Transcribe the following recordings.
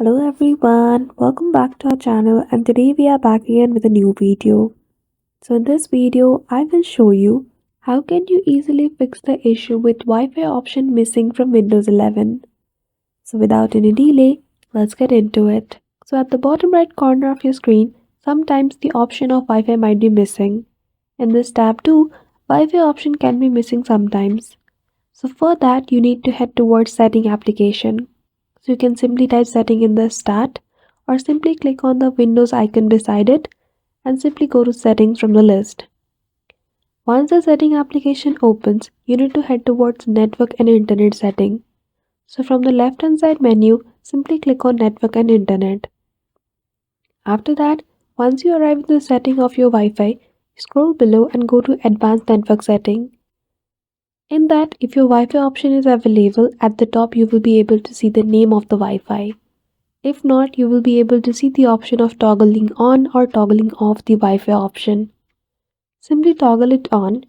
Hello everyone, welcome back to our channel, and today we are back again with a new video. So in this video, I will show you how can you easily fix the issue with Wi-Fi option missing from Windows 11. So without any delay, let's get into it. So at the bottom right corner of your screen, sometimes the option of Wi-Fi might be missing. In this tab too, Wi-Fi option can be missing sometimes. So for that, you need to head towards Setting application. So you can simply type setting in the start or simply click on the Windows icon beside it and simply go to settings from the list. Once the setting application opens, you need to head towards network and internet setting. So from the left hand side menu, simply click on network and internet. After that, once you arrive at the setting of your Wi-Fi, scroll below and go to advanced network setting. In that, if your Wi-Fi option is available, at the top you will be able to see the name of the Wi-Fi. If not, you will be able to see the option of toggling on or toggling off the Wi-Fi option. Simply toggle it on.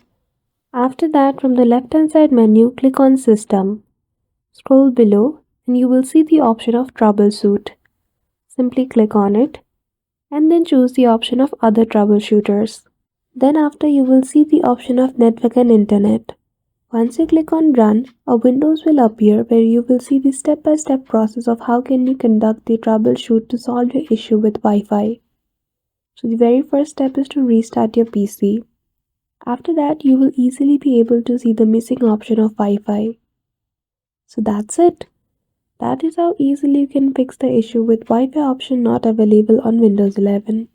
After that, from the left hand side menu, click on System. Scroll below and you will see the option of Troubleshoot. Simply click on it and then choose the option of Other troubleshooters. Then after you will see the option of Network and Internet. Once you click on Run, a window will appear where you will see the step-by-step process of how can you conduct the troubleshoot to solve your issue with Wi-Fi. So the very first step is to restart your PC. After that, you will easily be able to see the missing option of Wi-Fi. So that's it. That is how easily you can fix the issue with Wi-Fi option not available on Windows 11.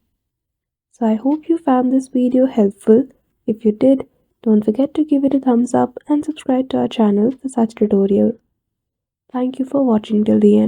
So I hope you found this video helpful. If you did, don't forget to give it a thumbs up and subscribe to our channel for such tutorials. Thank you for watching till the end.